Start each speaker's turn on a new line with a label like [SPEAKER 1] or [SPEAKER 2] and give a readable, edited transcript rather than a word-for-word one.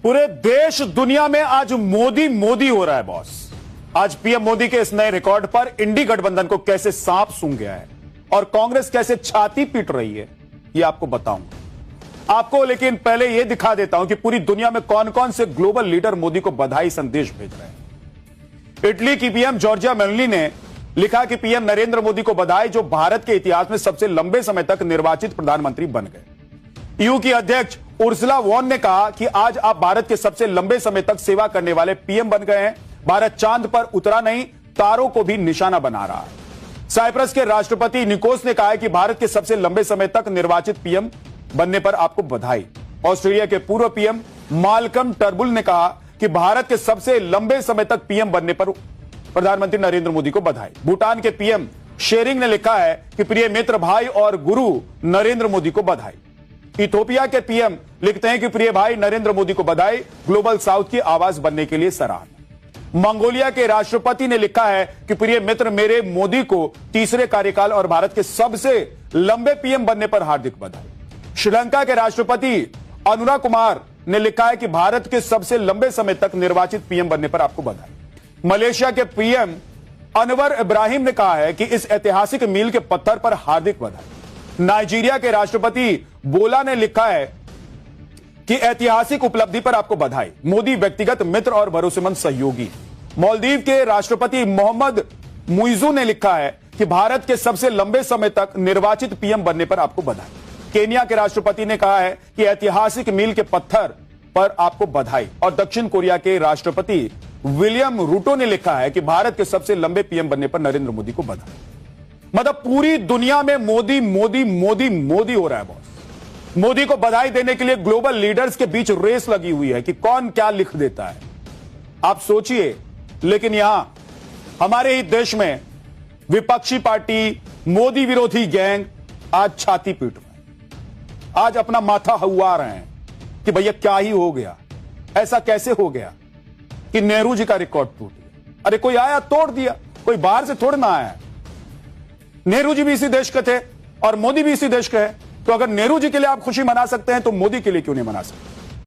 [SPEAKER 1] पूरे देश दुनिया में आज मोदी मोदी हो रहा है बॉस। आज पीएम मोदी के इस नए रिकॉर्ड पर इंडी गठबंधन को कैसे सांप सूंघ गया है और कांग्रेस कैसे छाती पीट रही है, यह आपको बताऊंगा आपको। लेकिन पहले यह दिखा देता हूं कि पूरी दुनिया में कौन कौन से ग्लोबल लीडर मोदी को बधाई संदेश भेज रहे हैं। इटली की पीएम जॉर्जिया मेलोनी ने लिखा कि पीएम नरेंद्र मोदी को बधाई, जो भारत के इतिहास में सबसे लंबे समय तक निर्वाचित प्रधानमंत्री बन गए। ईयू की अध्यक्ष उर्सुला वॉन ने कहा कि आज आप भारत के सबसे लंबे समय तक सेवा करने वाले पीएम बन गए हैं। भारत चांद पर उतरा नहीं, तारों को भी निशाना बना रहा है। साइप्रस के राष्ट्रपति निकोस ने कहा है कि भारत के सबसे लंबे समय तक निर्वाचित पीएम बनने पर आपको बधाई। ऑस्ट्रेलिया के पूर्व पीएम माल्कम टर्बुल ने कहा कि भारत के सबसे लंबे समय तक पीएम बनने पर प्रधानमंत्री नरेंद्र मोदी को बधाई। भूटान के पीएम शेरिंग ने लिखा है कि प्रिय मित्र, भाई और गुरु नरेंद्र मोदी को बधाई। इथोपिया के पीएम लिखते हैं कि प्रिय भाई नरेंद्र मोदी को बधाई, ग्लोबल साउथ की आवाज बनने के लिए सराहना। मंगोलिया के राष्ट्रपति ने लिखा है कि प्रिय मित्र, मेरे मोदी को तीसरे कार्यकाल और भारत के सबसे लंबे पीएम बनने पर हार्दिक बधाई। श्रीलंका के राष्ट्रपति अनुरा कुमार ने लिखा है कि भारत के सबसे लंबे समय तक निर्वाचित पीएम बनने पर आपको बधाई। मलेशिया के पीएम अनवर इब्राहिम ने कहा है कि इस ऐतिहासिक मील के पत्थर पर हार्दिक बधाई। नाइजीरिया के राष्ट्रपति बोला ने लिखा है कि ऐतिहासिक उपलब्धि पर आपको बधाई, मोदी व्यक्तिगत मित्र और भरोसेमंद सहयोगी। मालदीव के राष्ट्रपति मोहम्मद मुइजू ने लिखा है कि भारत के सबसे लंबे समय तक निर्वाचित पीएम बनने पर आपको बधाई। केन्या के राष्ट्रपति ने कहा है कि ऐतिहासिक मील के पत्थर पर आपको बधाई। और दक्षिण कोरिया के राष्ट्रपति विलियम रूटो ने लिखा है कि भारत के सबसे लंबे पीएम बनने पर नरेंद्र मोदी को बधाई। मतलब पूरी दुनिया में मोदी मोदी मोदी मोदी हो रहा है बॉस। मोदी को बधाई देने के लिए ग्लोबल लीडर्स के बीच रेस लगी हुई है कि कौन क्या लिख देता है, आप सोचिए। लेकिन यहां हमारे ही देश में विपक्षी पार्टी, मोदी विरोधी गैंग आज छाती पीट रहे हैं, आज अपना माथा हुआ रहे हैं कि भैया क्या ही हो गया, ऐसा कैसे हो गया कि नेहरू जी का रिकॉर्ड टूट गया। अरे कोई आया तोड़ दिया, कोई बाहर से थोड़ा ना आया। नेहरू जी भी इसी देश के थे और मोदी भी इसी देश के हैं। तो अगर नेहरू जी के लिए आप खुशी मना सकते हैं तो मोदी के लिए क्यों नहीं मना सकते।